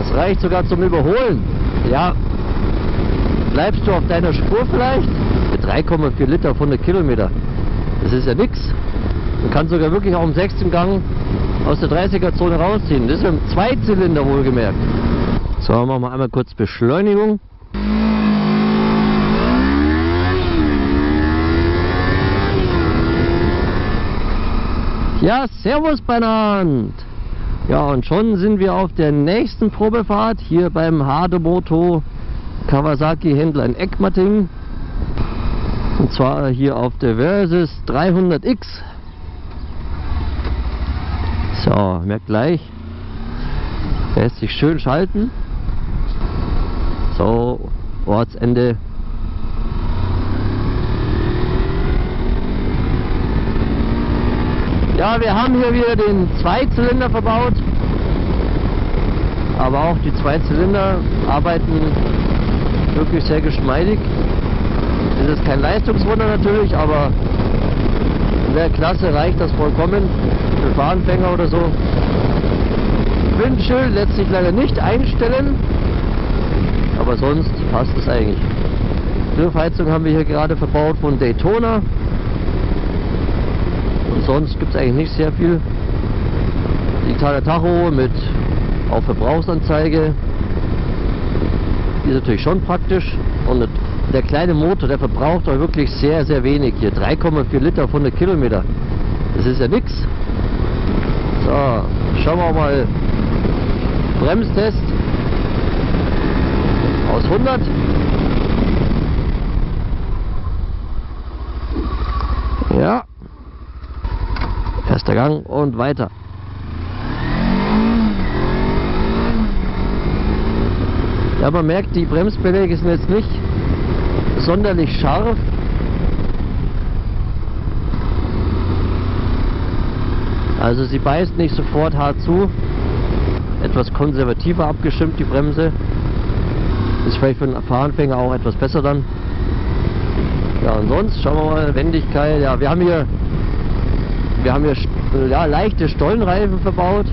Das reicht sogar zum Überholen. Ja. Bleibst du auf deiner Spur vielleicht? Mit 3,4 Liter auf 100 Kilometer. Das ist ja nix. Man kann sogar wirklich auch im 6. Gang aus der 30er-Zone rausziehen. Das ist im Zweizylinder wohlgemerkt. So, machen wir einmal kurz Beschleunigung. Ja, servus beieinander. Ja, und schon sind wir auf der nächsten Probefahrt hier beim Hademoto Kawasaki Händler in Eckmatting. Und zwar hier auf der Versys 300X. So, merkt gleich. Lässt sich schön schalten. So, Ortsende. Ja, wir haben hier wieder den Zweizylinder verbaut. Aber auch die Zweizylinder arbeiten wirklich sehr geschmeidig. Das ist kein Leistungswunder natürlich, aber in der Klasse reicht das vollkommen für Fahranfänger oder so. Windschild lässt sich leider nicht einstellen, aber sonst passt es eigentlich. Griffheizung haben wir hier gerade verbaut von Daytona. Und sonst gibt es eigentlich nicht sehr viel. Digitaler Tacho mit auch Verbrauchsanzeige. Die ist natürlich schon praktisch. Und der kleine Motor, der verbraucht auch wirklich sehr, sehr wenig hier. 3,4 Liter auf 100 Kilometer. Das ist ja nix. So, schauen wir mal. Bremstest. Aus 100. Ja. Erster Gang und weiter. Ja, man merkt, die Bremsbeläge sind jetzt nicht sonderlich scharf. Also sie beißt nicht sofort hart zu. Etwas konservativer abgestimmt die Bremse. Ist vielleicht für einen Fahranfänger auch etwas besser dann. Ja, und sonst schauen wir mal, Wendigkeit. Ja, wir haben hier ja, leichte Stollenreifen verbaut.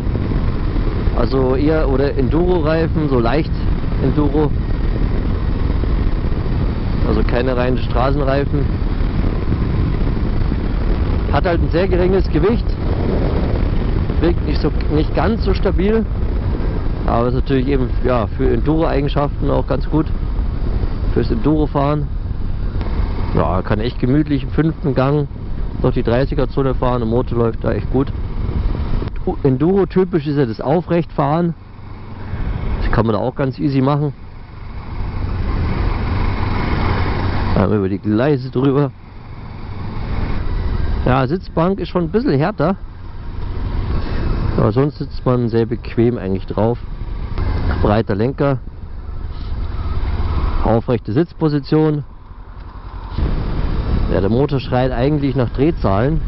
Also eher oder Enduro-Reifen, so leicht Enduro. Also keine reinen Straßenreifen. Hat halt ein sehr geringes Gewicht. Wirkt nicht ganz so stabil. Aber ist natürlich eben ja, für Enduro-Eigenschaften auch ganz gut. Fürs Enduro-Fahren. Ja, kann echt gemütlich im 5. Gang durch die 30er-Zone fahren. Der Motor läuft da echt gut. Enduro-typisch ist ja das Aufrechtfahren. Das kann man da auch ganz easy machen. Einmal über die Gleise drüber. Ja, Sitzbank ist schon ein bisschen härter. Aber sonst sitzt man sehr bequem eigentlich drauf. Breiter Lenker. Aufrechte Sitzposition. Ja, der Motor schreit eigentlich nach Drehzahlen.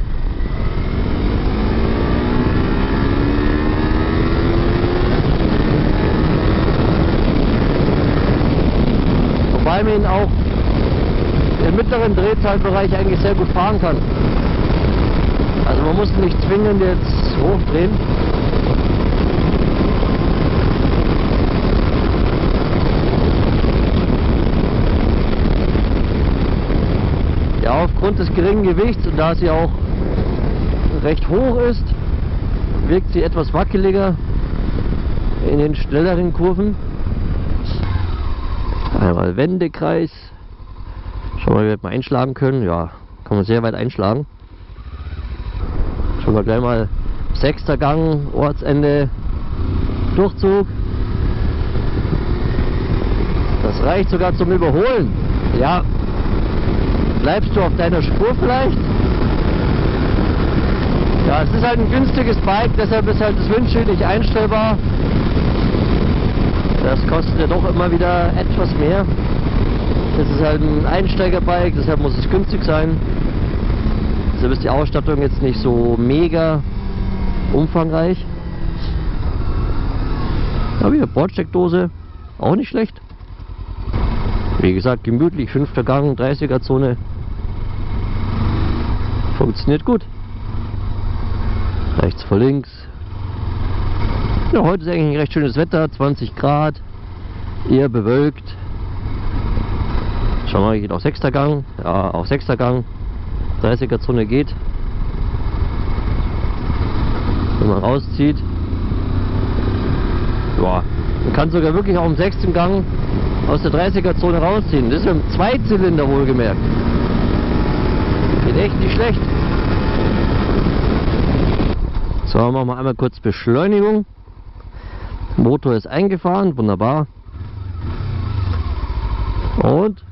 Wobei man ihn auch im mittleren Drehzahlbereich eigentlich sehr gut fahren kann. Also man muss nicht zwingend jetzt hochdrehen. Ja, aufgrund des geringen Gewichts und da sie auch recht hoch ist, wirkt sie etwas wackeliger in den schnelleren Kurven. Einmal Wendekreis. Schauen wir mal, wie wir einschlagen können. Ja, kann man sehr weit einschlagen. Schauen wir gleich mal 6. Gang, Ortsende, Durchzug. Das reicht sogar zum Überholen. Ja. Bleibst du auf deiner Spur vielleicht? Ja, es ist halt ein günstiges Bike, deshalb ist halt das Windschild nicht einstellbar. Das kostet ja doch immer wieder etwas mehr. Das ist halt ein Einsteigerbike, deshalb muss es günstig sein. Deshalb ist die Ausstattung jetzt nicht so mega umfangreich. Aber hier Bordsteckdose, auch nicht schlecht. Wie gesagt, gemütlich, 5. Gang, 30er-Zone. Funktioniert gut. Rechts vor links. Ja, heute ist eigentlich ein recht schönes Wetter, 20 Grad, eher bewölkt. Schauen wir mal, geht auf 6. Gang, ja, auf 6. Gang, 30er Zone geht. Wenn man rauszieht, ja, man kann sogar wirklich auch im 6. Gang aus der 30er Zone rausziehen. Das ist im Zweizylinder wohlgemerkt. Geht echt nicht schlecht. So, machen wir einmal kurz Beschleunigung. Motor ist eingefahren, wunderbar. Und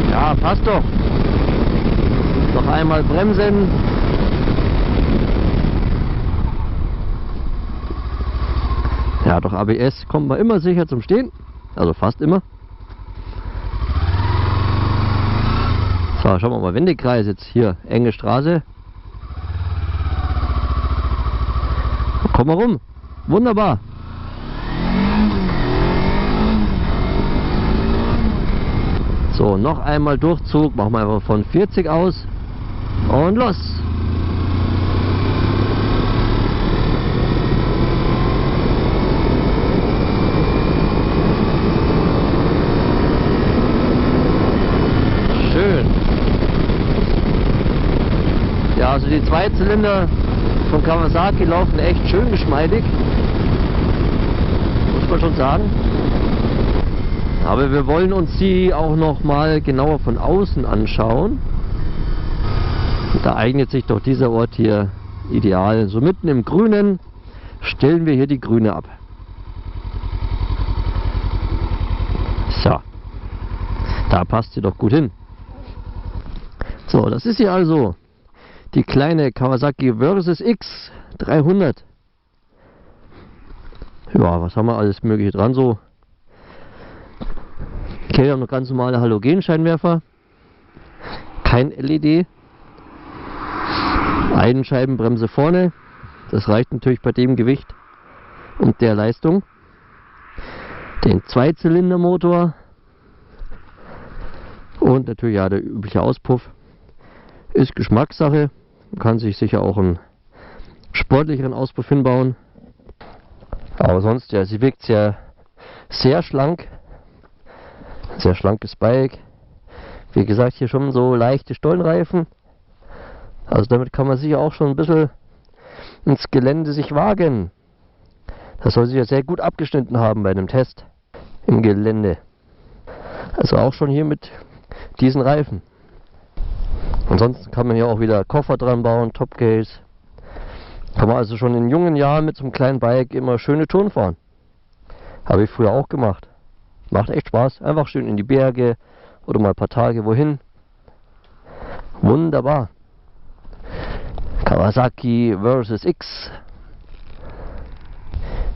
ja, passt doch. Noch einmal bremsen. Ja, durch ABS kommt man immer sicher zum Stehen. Also fast immer. So, schauen wir mal, Wendekreis jetzt hier, enge Straße. Komm mal rum. Wunderbar. So, noch einmal Durchzug. Machen wir einfach von 40 aus. Und los. Schön. Ja, also die Zweizylinder von Kawasaki laufen echt schön geschmeidig. Muss man schon sagen. Aber wir wollen uns die auch noch mal genauer von außen anschauen. Und da eignet sich doch dieser Ort hier ideal. So mitten im Grünen stellen wir hier die Grüne ab. So. Da passt sie doch gut hin. So, das ist hier also die kleine Kawasaki Versys X 300. Ja, was haben wir alles Mögliche dran so? Okay, wir haben noch ganz normale Halogenscheinwerfer. Kein LED. Einscheibenbremse vorne. Das reicht natürlich bei dem Gewicht und der Leistung. Den Zweizylindermotor. Und natürlich ja der übliche Auspuff. Ist Geschmackssache. Man kann sich sicher auch einen sportlicheren Auspuff hinbauen. Aber sonst, ja, sie wirkt sehr schlank. Sehr schlankes Bike. Wie gesagt, hier schon so leichte Stollenreifen. Also damit kann man sicher auch schon ein bisschen ins Gelände sich wagen. Das soll sich ja sehr gut abgeschnitten haben bei einem Test im Gelände. Also auch schon hier mit diesen Reifen. Ansonsten kann man hier auch wieder Koffer dran bauen, Topcase. Kann man also schon in jungen Jahren mit so einem kleinen Bike immer schöne Touren fahren. Habe ich früher auch gemacht. Macht echt Spaß. Einfach schön in die Berge oder mal ein paar Tage wohin. Wunderbar. Kawasaki Versys X.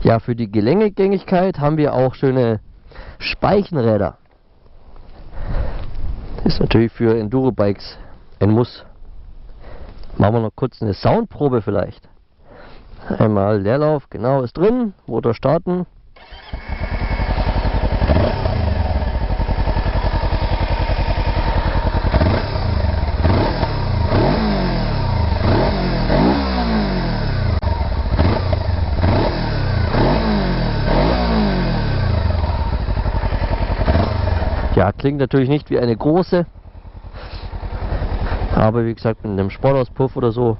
Ja, für die Gelenkgängigkeit haben wir auch schöne Speichenräder. Das ist natürlich für Enduro-Bikes ein Muss. Machen wir noch kurz eine Soundprobe vielleicht. Einmal Leerlauf, genau, ist drin. Motor starten. Ja, klingt natürlich nicht wie eine große, aber wie gesagt, mit einem Sportauspuff oder so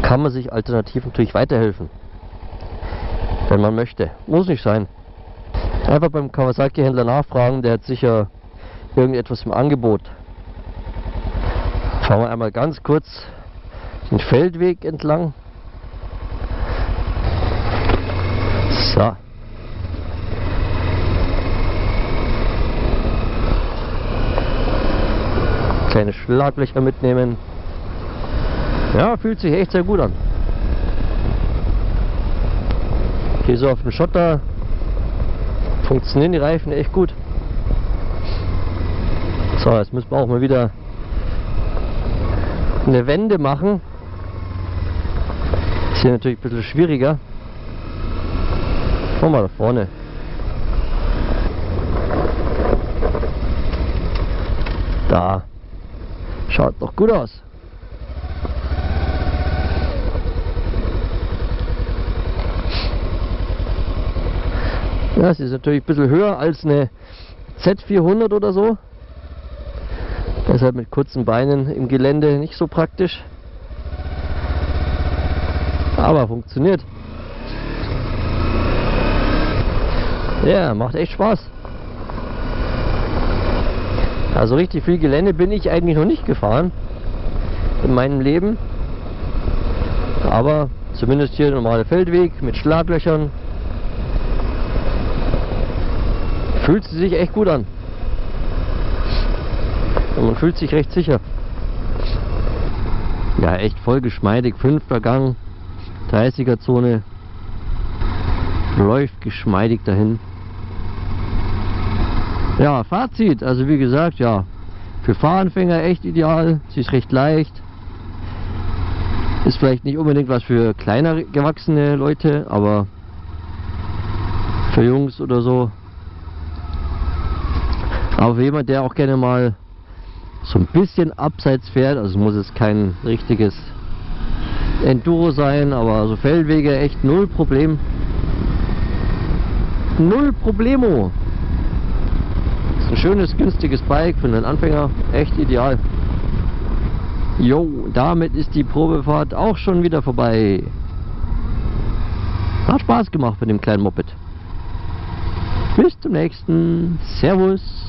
kann man sich alternativ natürlich weiterhelfen, wenn man möchte. Muss nicht sein. Einfach beim Kawasaki-Händler nachfragen, der hat sicher irgendetwas im Angebot. Fahren wir einmal ganz kurz den Feldweg entlang. So. Kleine Schlaglöcher mitnehmen. Ja, fühlt sich echt sehr gut an. Hier so auf dem Schotter funktionieren die Reifen echt gut. So, jetzt müssen wir auch mal wieder eine Wende machen. Ist hier natürlich ein bisschen schwieriger. Schau mal da vorne. Da. Schaut doch gut aus. Ja, es ist natürlich ein bisschen höher als eine Z400 oder so. Deshalb mit kurzen Beinen im Gelände nicht so praktisch. Aber funktioniert. Ja, macht echt Spaß. Also richtig viel Gelände bin ich eigentlich noch nicht gefahren in meinem Leben. Aber zumindest hier der normale Feldweg mit Schlaglöchern. Fühlt sich echt gut an. Und man fühlt sich recht sicher. Ja, echt voll geschmeidig. 5. Gang, 30er Zone. Läuft geschmeidig dahin. Ja, Fazit. Also wie gesagt, ja, für Fahranfänger echt ideal. Sie ist recht leicht. Ist vielleicht nicht unbedingt was für kleiner gewachsene Leute, aber für Jungs oder so. Aber für jemand, der auch gerne mal so ein bisschen abseits fährt, also muss es kein richtiges Enduro sein, aber so Feldwege echt null Problem. Null Problemo. Ist ein schönes, günstiges Bike für einen Anfänger, echt ideal. Jo, damit ist die Probefahrt auch schon wieder vorbei. Hat Spaß gemacht mit dem kleinen Moped. Bis zum nächsten. Servus.